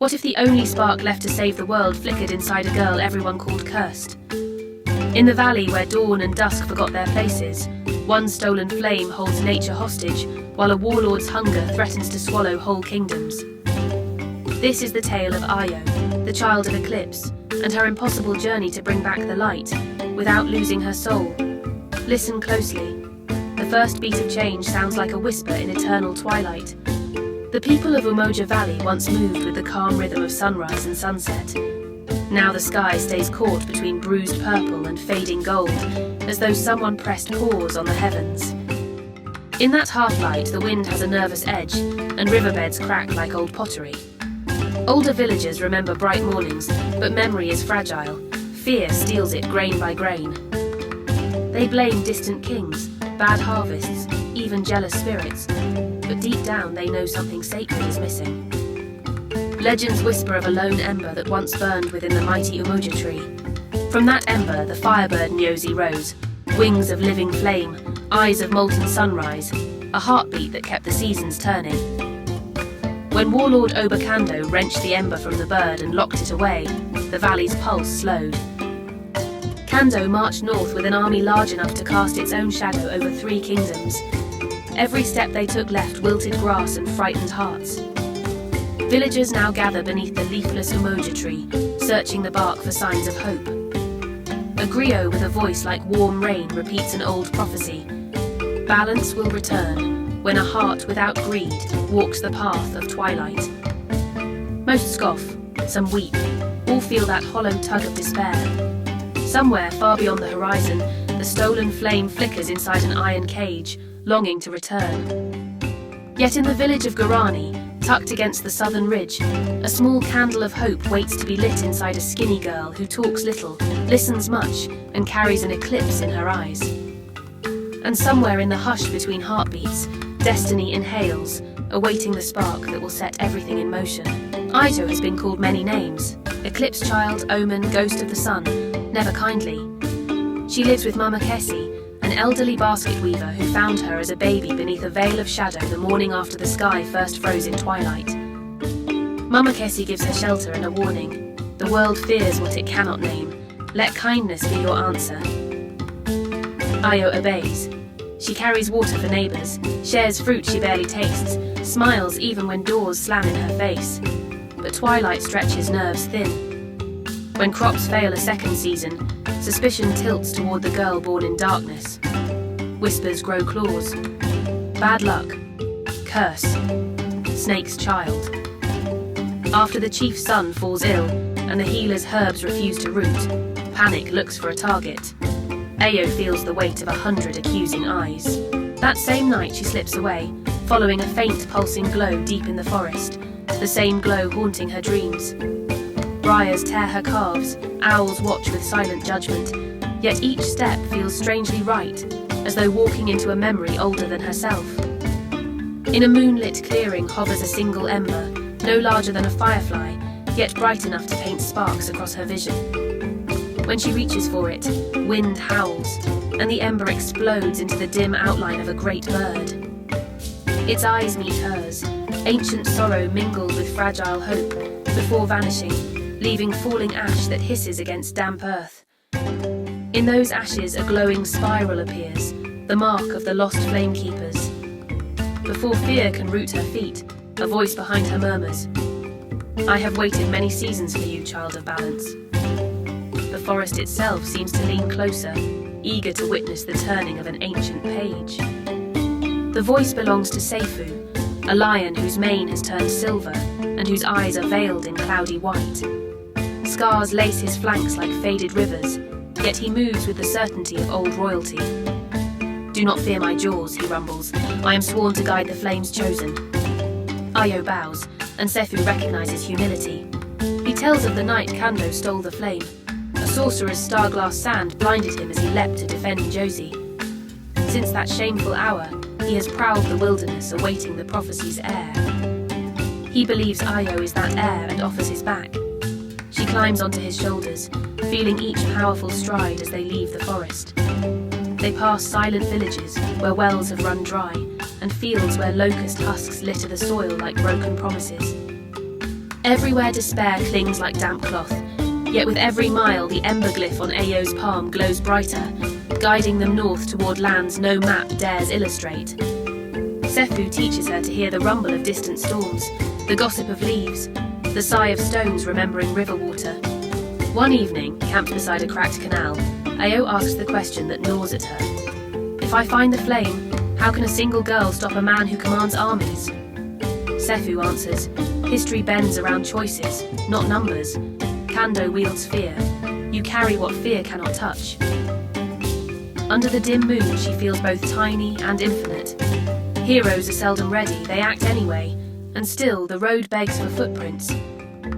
What if the only spark left to save the world flickered inside a girl everyone called cursed? In the valley where dawn and dusk forgot their places, one stolen flame holds nature hostage, while a warlord's hunger threatens to swallow whole kingdoms. This is the tale of Io, the child of Eclipse, and her impossible journey to bring back the light, without losing her soul. Listen closely. The first beat of change sounds like a whisper in eternal twilight. The people of Umoja Valley once moved with the calm rhythm of sunrise and sunset. Now the sky stays caught between bruised purple and fading gold, as though someone pressed pause on the heavens. In that half-light, the wind has a nervous edge, and riverbeds crack like old pottery. Older villagers remember bright mornings, but memory is fragile. Fear steals it grain by grain. They blame distant kings, bad harvests, even jealous spirits, but deep down they know something sacred is missing. Legends whisper of a lone ember that once burned within the mighty Umoja tree. From that ember, the Firebird Nyosi rose, wings of living flame, eyes of molten sunrise, a heartbeat that kept the seasons turning. When warlord Kando wrenched the ember from the bird and locked it away, the valley's pulse slowed. Kando marched north with an army large enough to cast its own shadow over 3 kingdoms. Every step they took left wilted grass and frightened hearts. Villagers now gather beneath the leafless Umoja tree, searching the bark for signs of hope. A griot with a voice like warm rain repeats an old prophecy. Balance will return when a heart without greed walks the path of twilight. Most scoff, some weep, all feel that hollow tug of despair. Somewhere far beyond the horizon, the stolen flame flickers inside an iron cage, longing to return. Yet in the village of Guarani, tucked against the southern ridge, a small candle of hope waits to be lit inside a skinny girl who talks little, listens much, and carries an eclipse in her eyes. And somewhere in the hush between heartbeats, destiny inhales, awaiting the spark that will set everything in motion. Ito has been called many names: eclipse child, omen, ghost of the sun, never kindly. She lives with Mama Kessie, an elderly basket weaver who found her as a baby beneath a veil of shadow the morning after the sky first froze in twilight. Mama Kessie gives her shelter and a warning. The world fears what it cannot name. Let kindness be your answer. Io obeys. She carries water for neighbours, shares fruit she barely tastes, smiles even when doors slam in her face. But twilight stretches nerves thin. When crops fail a second season, suspicion tilts toward the girl born in darkness. Whispers grow claws. Bad luck. Curse. Snake's child. After the chief's son falls ill, and the healer's herbs refuse to root, panic looks for a target. Ayo feels the weight of 100 accusing eyes. That same night she slips away, following a faint pulsing glow deep in the forest, the same glow haunting her dreams. Briars tear her calves, owls watch with silent judgment, yet each step feels strangely right, as though walking into a memory older than herself. In a moonlit clearing hovers a single ember, no larger than a firefly, yet bright enough to paint sparks across her vision. When she reaches for it, wind howls, and the ember explodes into the dim outline of a great bird. Its eyes meet hers, ancient sorrow mingled with fragile hope, before vanishing, leaving falling ash that hisses against damp earth. In those ashes a glowing spiral appears, the mark of the lost flamekeepers. Before fear can root her feet, a voice behind her murmurs, "I have waited many seasons for you, child of balance." The forest itself seems to lean closer, eager to witness the turning of an ancient page. The voice belongs to Seifu, a lion whose mane has turned silver and whose eyes are veiled in cloudy white. Scars lace his flanks like faded rivers, yet he moves with the certainty of old royalty. "Do not fear my jaws," he rumbles. "I am sworn to guide the flames chosen." Io bows, and Seifu recognizes humility. He tells of the night Kando stole the flame. A sorcerer's star-glass sand blinded him as he leapt to defend Josie. Since that shameful hour, he has prowled the wilderness awaiting the prophecy's heir. He believes Io is that heir and offers his back. She climbs onto his shoulders, feeling each powerful stride as they leave the forest. They pass silent villages where wells have run dry, and fields where locust husks litter the soil like broken promises. Everywhere despair clings like damp cloth, yet with every mile the ember glyph on Ayo's palm glows brighter, guiding them north toward lands no map dares illustrate. Sefu teaches her to hear the rumble of distant storms, the gossip of leaves, the sigh of stones remembering river water. One evening, camped beside a cracked canal, Ayo asks the question that gnaws at her. If I find the flame, how can a single girl stop a man who commands armies? Sefu answers, history bends around choices, not numbers. Kando wields fear. You carry what fear cannot touch. Under the dim moon, she feels both tiny and infinite. Heroes are seldom ready, they act anyway, and still the road begs for footprints.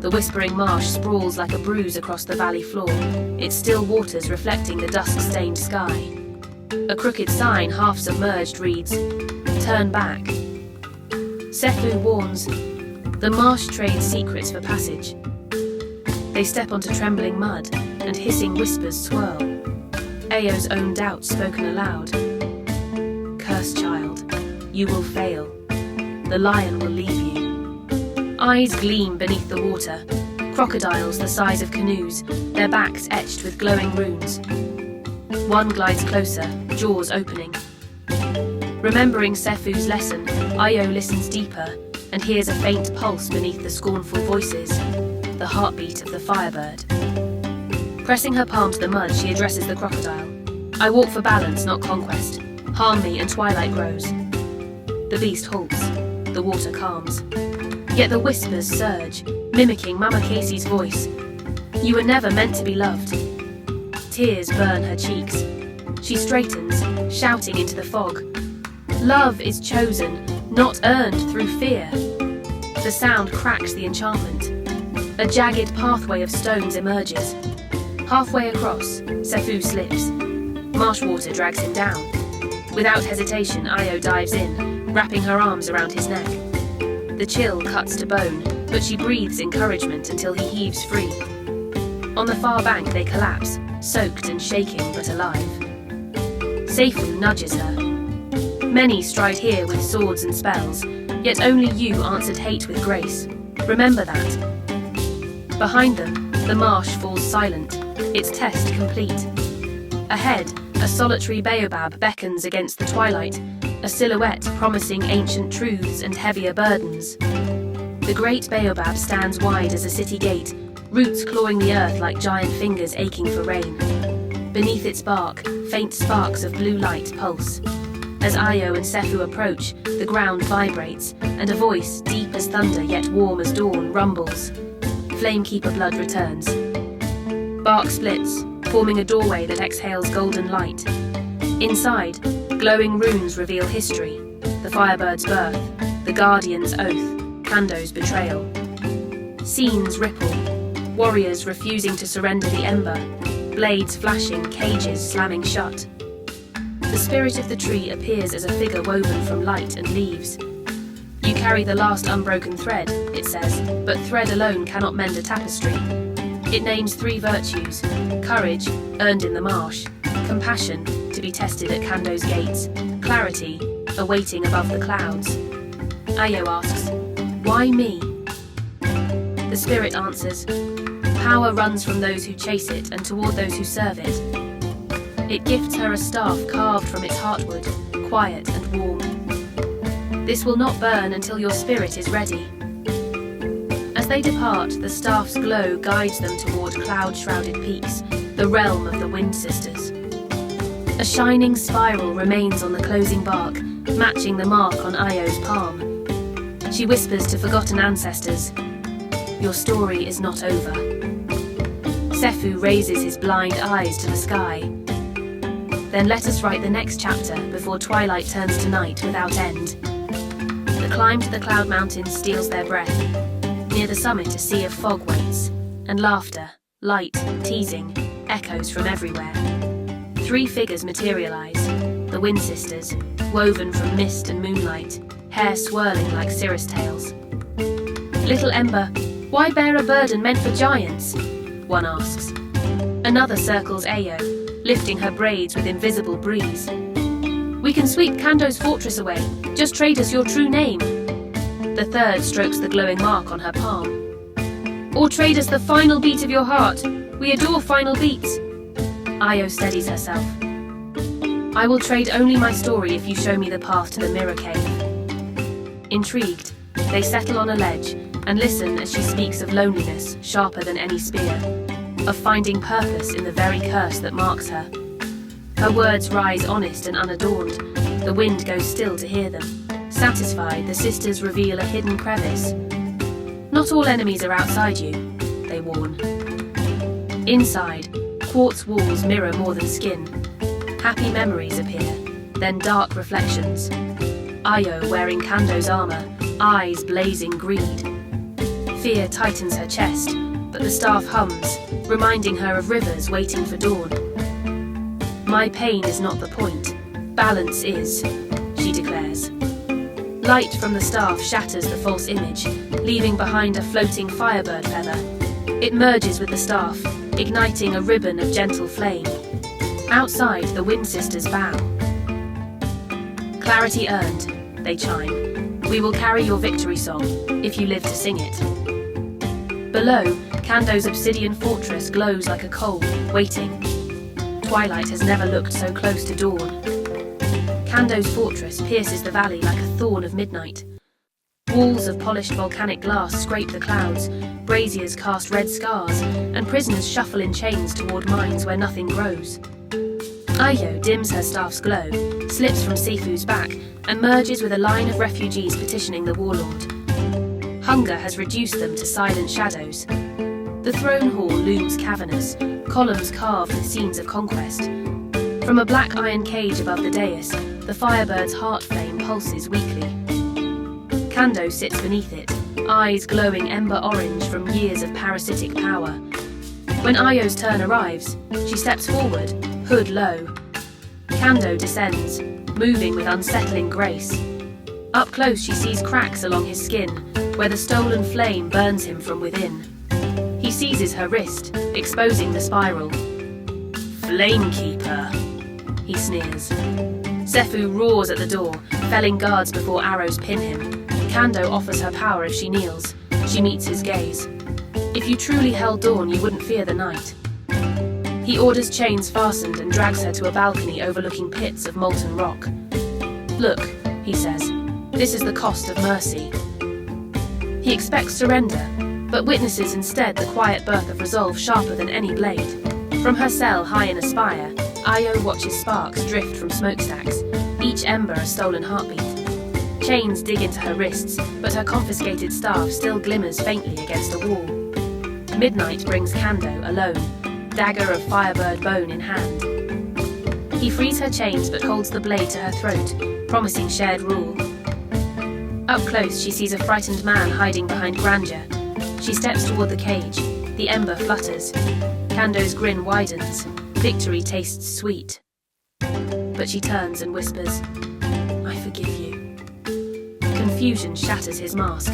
The whispering marsh sprawls like a bruise across the valley floor, its still waters reflecting the dusk-stained sky. A crooked sign, half submerged, reads, "Turn back." Sefu warns, the marsh trades secrets for passage. They step onto trembling mud, and hissing whispers swirl. Ayo's own doubts spoken aloud. Cursed child, you will fail. The lion will leave you. Eyes gleam beneath the water, crocodiles the size of canoes, their backs etched with glowing runes. One glides closer, jaws opening. Remembering Sefu's lesson, Ayo listens deeper and hears a faint pulse beneath the scornful voices, the heartbeat of the Firebird. Pressing her palm to the mud, she addresses the crocodile. I walk for balance, not conquest. Harm me and twilight grows. The beast halts. The water calms. Yet the whispers surge, mimicking Mama Casey's voice. You were never meant to be loved. Tears burn her cheeks. She straightens, shouting into the fog. Love is chosen, not earned through fear. The sound cracks the enchantment. A jagged pathway of stones emerges. Halfway across, Sefu slips. Marsh water drags him down. Without hesitation, Ayo dives in, wrapping her arms around his neck. The chill cuts to bone, but she breathes encouragement until he heaves free. On the far bank they collapse, soaked and shaking but alive. Sefu nudges her. Many stride here with swords and spells, yet only you answered hate with grace. Remember that. Behind them, the marsh falls silent, its test complete. Ahead, a solitary baobab beckons against the twilight, a silhouette promising ancient truths and heavier burdens. The great baobab stands wide as a city gate, roots clawing the earth like giant fingers aching for rain. Beneath its bark, faint sparks of blue light pulse. As Ayo and Sefu approach, the ground vibrates, and a voice, deep as thunder yet warm as dawn, rumbles. Flamekeeper blood returns. Bark splits, forming a doorway that exhales golden light. Inside, glowing runes reveal history, the Firebird's birth, the Guardian's oath, Kando's betrayal. Scenes ripple, warriors refusing to surrender the ember, blades flashing, cages slamming shut. The spirit of the tree appears as a figure woven from light and leaves. You carry the last unbroken thread, it says, but thread alone cannot mend a tapestry. It names 3 virtues: courage, earned in the marsh; compassion, to be tested at Kando's gates; clarity, awaiting above the clouds. Ayo asks, why me? The spirit answers, power runs from those who chase it and toward those who serve it. It gifts her a staff carved from its heartwood, quiet and warm. This will not burn until your spirit is ready. As they depart, the staff's glow guides them toward cloud-shrouded peaks, the realm of the Wind Sisters. A shining spiral remains on the closing bark, matching the mark on Ayo's palm. She whispers to forgotten ancestors, your story is not over. Sefu raises his blind eyes to the sky. Then let us write the next chapter before twilight turns to night without end. The climb to the cloud mountains steals their breath. Near the summit a sea of fog waits, and laughter, light, teasing, echoes from everywhere. 3 figures materialize, the Wind Sisters, woven from mist and moonlight, hair swirling like cirrus tails. Little Ember, why bear a burden meant for giants? One asks. Another circles Ayo, lifting her braids with invisible breeze. We can sweep Kando's fortress away, just trade us your true name. The third strokes the glowing mark on her palm. Or trade us the final beat of your heart. We adore final beats. Io steadies herself. I will trade only my story if you show me the path to the mirror cave. Intrigued, they settle on a ledge and listen as she speaks of loneliness sharper than any spear, of finding purpose in the very curse that marks her. Her words rise honest and unadorned. The wind goes still to hear them. Satisfied, the sisters reveal a hidden crevice. Not all enemies are outside you, they warn. Inside, quartz walls mirror more than skin. Happy memories appear, then dark reflections. Io wearing Kando's armor, eyes blazing greed. Fear tightens her chest, but the staff hums, reminding her of rivers waiting for dawn. My pain is not the point, balance is, she declares. Light from the staff shatters the false image, leaving behind a floating Firebird feather. It merges with the staff, igniting a ribbon of gentle flame. Outside, the Wind Sisters bow. Clarity earned, they chime. We will carry your victory song, if you live to sing it. Below, Kando's obsidian fortress glows like a coal, waiting. Twilight has never looked so close to dawn. Kando's fortress pierces the valley like a thorn of midnight. Walls of polished volcanic glass scrape the clouds, braziers cast red scars, and prisoners shuffle in chains toward mines where nothing grows. Io dims her staff's glow, slips from Sifu's back, and merges with a line of refugees petitioning the warlord. Hunger has reduced them to silent shadows. The throne hall looms cavernous, columns carved with scenes of conquest. From a black iron cage above the dais, the Firebird's heart flame pulses weakly. Kando sits beneath it, eyes glowing ember orange from years of parasitic power. When Io's turn arrives, she steps forward, hood low. Kando descends, moving with unsettling grace. Up close she sees cracks along his skin, where the stolen flame burns him from within. He seizes her wrist, exposing the spiral. Flamekeeper, he sneers. Sefu roars at the door, felling guards before arrows pin him. Kando offers her power if she kneels. She meets his gaze. If you truly held dawn, you wouldn't fear the night. He orders chains fastened and drags her to a balcony overlooking pits of molten rock. Look, he says, this is the cost of mercy. He expects surrender, but witnesses instead the quiet birth of resolve sharper than any blade. From her cell high in a spire, Io watches sparks drift from smokestacks, each ember a stolen heartbeat. Chains dig into her wrists, but her confiscated staff still glimmers faintly against a wall. Midnight brings Kando alone, dagger of Firebird bone in hand. He frees her chains but holds the blade to her throat, promising shared rule. Up close she sees a frightened man hiding behind grandeur. She steps toward the cage, the ember flutters. Kando's grin widens, victory tastes sweet. But she turns and whispers, I forgive you. Confusion shatters his mask.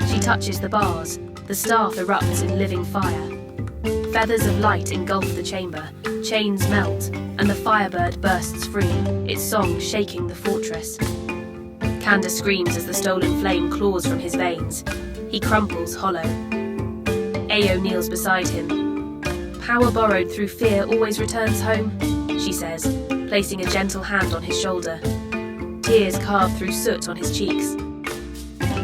She touches the bars, the staff erupts in living fire. Feathers of light engulf the chamber, chains melt, and the Firebird bursts free, its song shaking the fortress. Kando screams as the stolen flame claws from his veins. He crumples hollow. Ao kneels beside him. Power borrowed through fear always returns home, she says, placing a gentle hand on his shoulder. Tears carve through soot on his cheeks.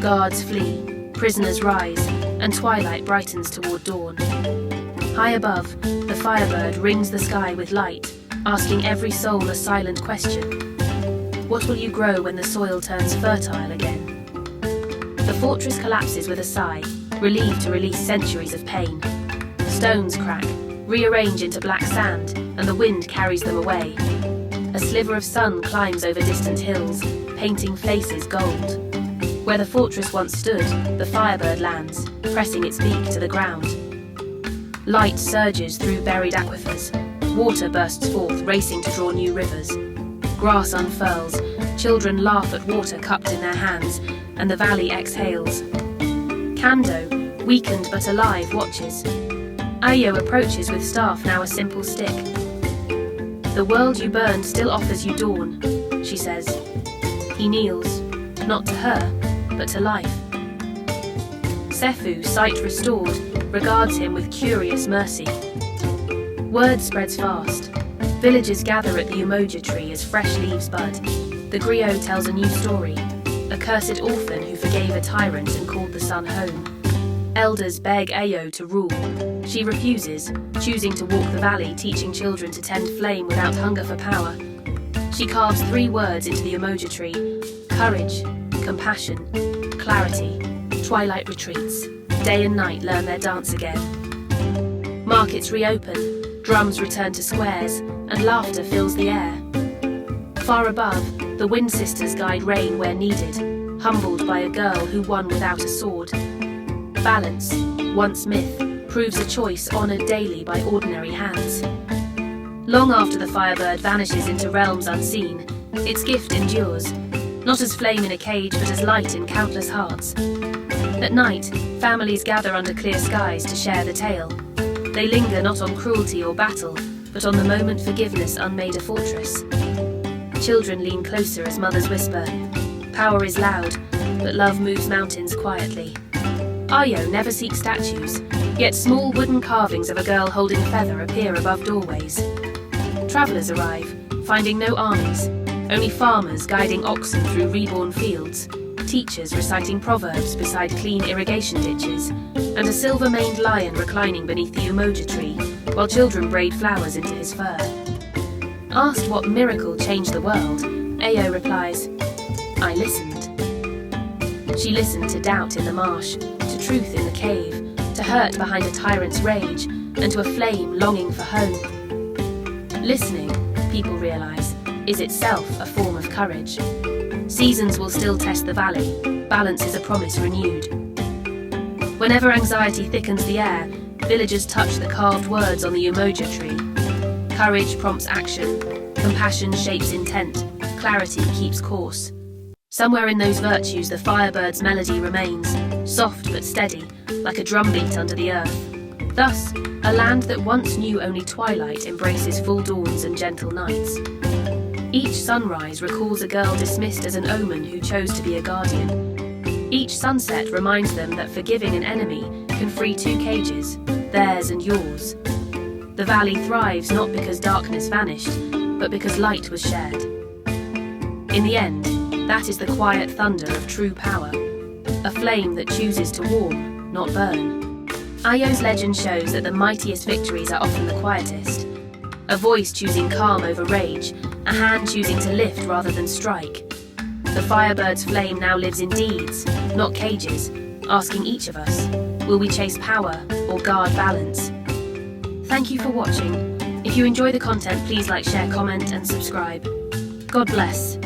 Guards flee, prisoners rise, and twilight brightens toward dawn. High above, the Firebird rings the sky with light, asking every soul a silent question. What will you grow when the soil turns fertile again? The fortress collapses with a sigh, relieved to release centuries of pain. Stones crack, rearrange into black sand, and the wind carries them away. A sliver of sun climbs over distant hills, painting faces gold. Where the fortress once stood, the Firebird lands, pressing its beak to the ground. Light surges through buried aquifers. Water bursts forth, racing to draw new rivers. Grass unfurls, children laugh at water cupped in their hands, and the valley exhales. Kando, weakened but alive, watches. Io approaches with staff now a simple stick. The world you burned still offers you dawn, she says. He kneels, not to her, but to life. Sefu, sight restored, regards him with curious mercy. Word spreads fast. Villagers gather at the umoja tree as fresh leaves bud. The griot tells a new story, a cursed orphan who forgave a tyrant and called the sun home. Elders beg Ayo to rule. She refuses, choosing to walk the valley, teaching children to tend flame without hunger for power. She carves 3 words into the umoja tree: courage, compassion, clarity. Twilight retreats. Day and night learn their dance again. Markets reopen, drums return to squares, and laughter fills the air. Far above, the Wind Sisters guide rain where needed, humbled by a girl who won without a sword. Balance, once myth, proves a choice honoured daily by ordinary hands. Long after the Firebird vanishes into realms unseen, its gift endures, not as flame in a cage but as light in countless hearts. At night, families gather under clear skies to share the tale. They linger not on cruelty or battle, but on the moment forgiveness unmade a fortress. Children lean closer as mothers whisper, "Power is loud, but love moves mountains quietly." Ayo never seeks statues, yet small wooden carvings of a girl holding a feather appear above doorways. Travellers arrive, finding no armies, only farmers guiding oxen through reborn fields, teachers reciting proverbs beside clean irrigation ditches, and a silver-maned lion reclining beneath the umoja tree, while children braid flowers into his fur. Asked what miracle changed the world, Ayo replies, "I listened." She listened to doubt in the marsh, to truth in the cave, to hurt behind a tyrant's rage, and to a flame longing for home. Listening, people realize, is itself a form of courage. Seasons will still test the valley, balance is a promise renewed. Whenever anxiety thickens the air, villagers touch the carved words on the umoja tree. Courage prompts action, compassion shapes intent, clarity keeps course. Somewhere in those virtues the Firebird's melody remains, soft but steady, like a drumbeat under the earth. Thus, a land that once knew only twilight embraces full dawns and gentle nights. Each sunrise recalls a girl dismissed as an omen who chose to be a guardian. Each sunset reminds them that forgiving an enemy can free 2 cages, theirs and yours. The valley thrives not because darkness vanished, but because light was shared. In the end, that is the quiet thunder of true power, a flame that chooses to warm, not burn. Ayo's legend shows that the mightiest victories are often the quietest. A voice choosing calm over rage, a hand choosing to lift rather than strike. The Firebird's flame now lives in deeds, not cages, asking each of us, will we chase power or guard balance? Thank you for watching. If you enjoy the content, please like, share, comment and subscribe. God bless.